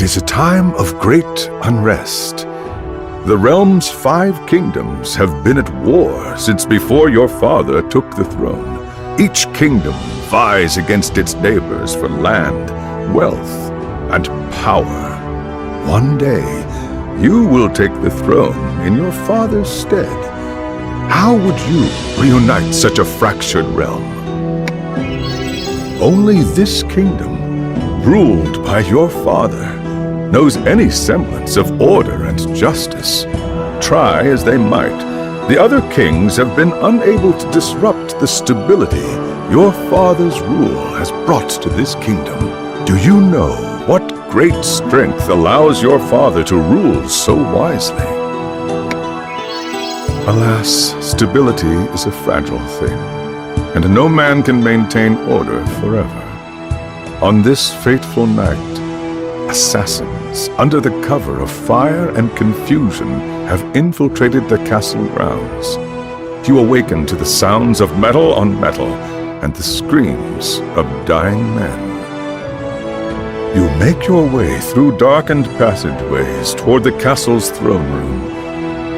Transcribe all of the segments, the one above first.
It is a time of great unrest. The realm's 5 kingdoms have been at war since before your father took the throne. Each kingdom vies against its neighbors for land, wealth, and power. One day, you will take the throne in your father's stead. How would you reunite such a fractured realm? Only this kingdom, ruled by your father, knows any semblance of order and justice. Try as they might, the other kings have been unable to disrupt the stability your father's rule has brought to this kingdom. Do you know what great strength allows your father to rule so wisely? Alas, stability is a fragile thing, and no man can maintain order forever. On this fateful night, assassins, under the cover of fire and confusion, have infiltrated the castle grounds. You awaken to the sounds of metal on metal and the screams of dying men. You make your way through darkened passageways toward the castle's throne room.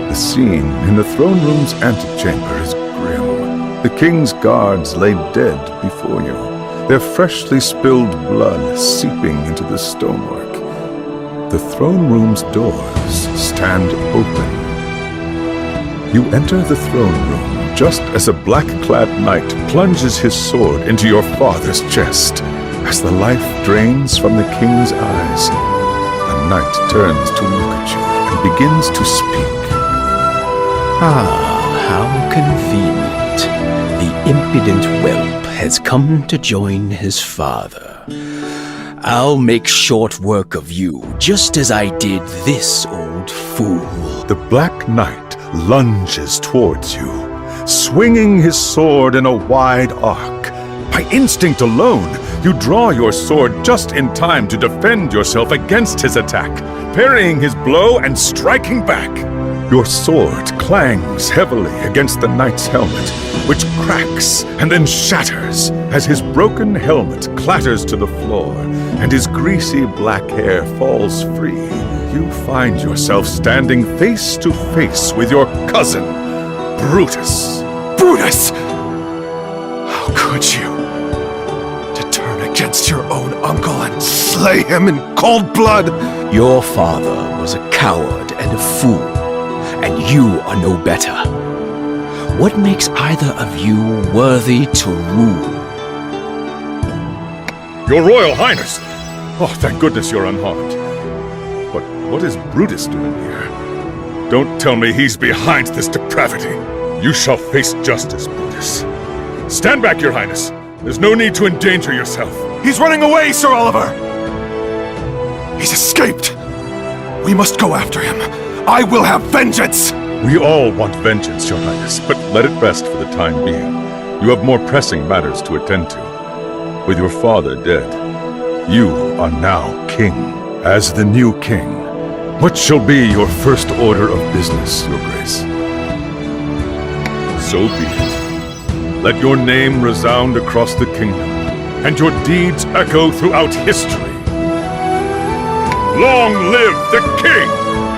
The scene in the throne room's antechamber is grim. The king's guards lay dead before you, their freshly spilled blood seeping into the stonework. The throne room's doors stand open. You enter the throne room just as a black-clad knight plunges his sword into your father's chest. As the life drains from the king's eyes, the knight turns to look at you and begins to speak. Ah, how convenient. The impudent whelp has come to join his father. I'll make short work of you, just as I did this old fool. The Black Knight lunges towards you, swinging his sword in a wide arc. By instinct alone, you draw your sword just in time to defend yourself against his attack, parrying his blow and striking back. Your sword clangs heavily against the knight's helmet, which cracks and then shatters as his broken helmet clatters to the floor and his greasy black hair falls free. You find yourself standing face to face with your cousin, Brutus. Brutus! How could you? To turn against your own uncle and slay him in cold blood! Your father was a coward and a fool, and you are no better. What makes either of you worthy to rule? Your Royal Highness! Oh, thank goodness you're unharmed. But what is Brutus doing here? Don't tell me he's behind this depravity. You shall face justice, Brutus. Stand back, Your Highness. There's no need to endanger yourself. He's running away, Sir Oliver! He's escaped! We must go after him. I will have vengeance! We all want vengeance, Your Highness, but let it rest for the time being. You have more pressing matters to attend to. With your father dead, you are now king. As the new king, what shall be your first order of business, Your Grace? So be it. Let your name resound across the kingdom, and your deeds echo throughout history. Long live the king!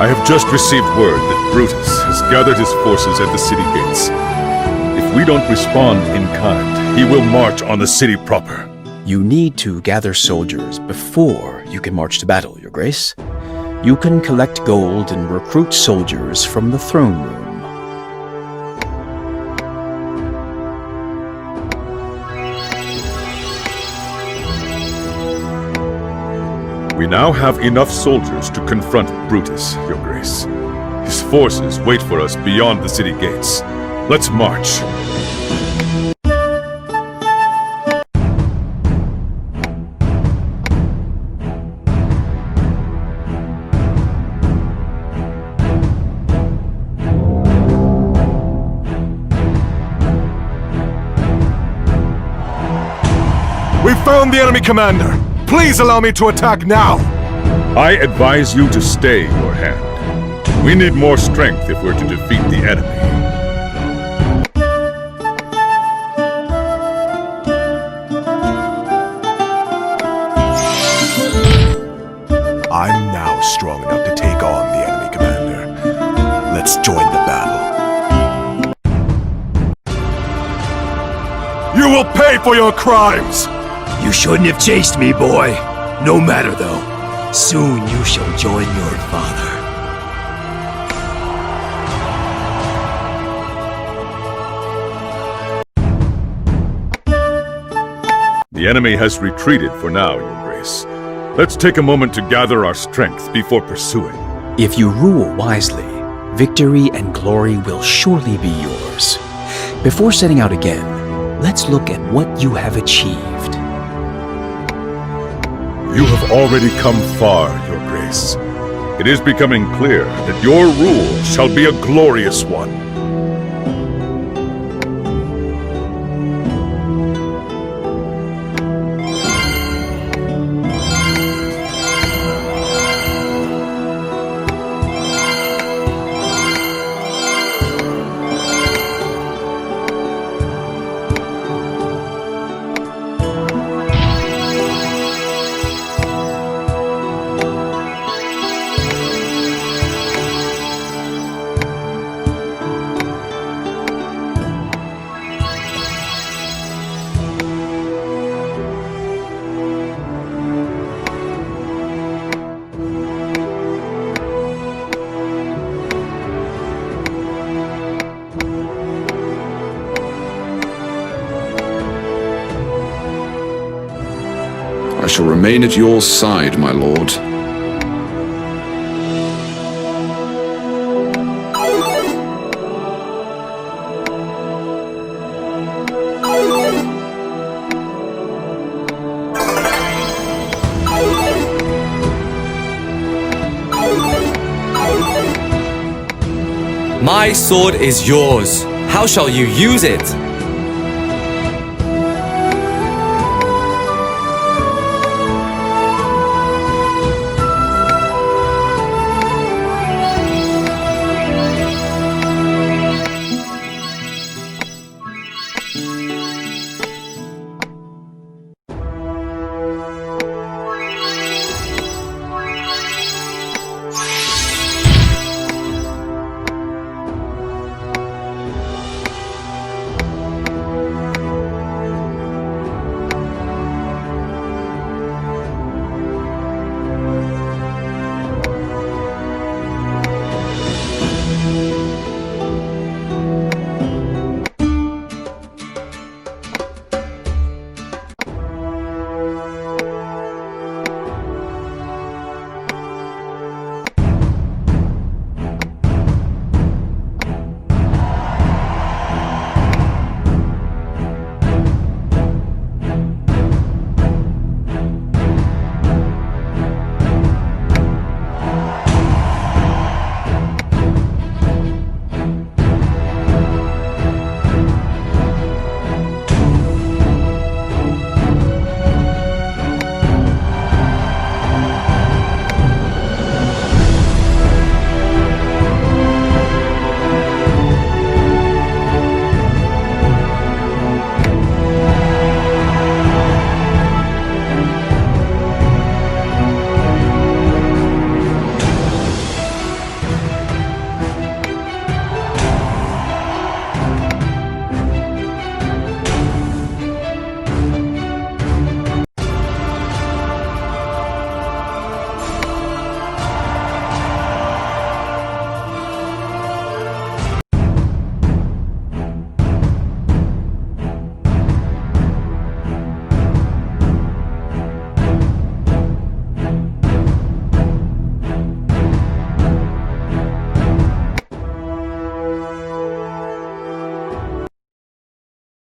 I have just received word that Brutus has gathered his forces at the city gates. If we don't respond in kind, he will march on the city proper. You need to gather soldiers before you can march to battle, Your Grace. You can collect gold and recruit soldiers from the throne room. We now have enough soldiers to confront Brutus, Your Grace. His forces wait for us beyond the city gates. Let's march. We found the enemy commander! Please allow me to attack now! I advise you to stay your hand. We need more strength if we're to defeat the enemy. I'm now strong enough to take on the enemy commander. Let's join the battle. You will pay for your crimes! You shouldn't have chased me, boy. No matter, though. Soon you shall join your father. The enemy has retreated for now, Your Grace. Let's take a moment to gather our strength before pursuing. If you rule wisely, victory and glory will surely be yours. Before setting out again, let's look at what you have achieved. You have already come far, Your Grace. It is becoming clear that your rule shall be a glorious one. I shall remain at your side, my lord. My sword is yours. How shall you use it?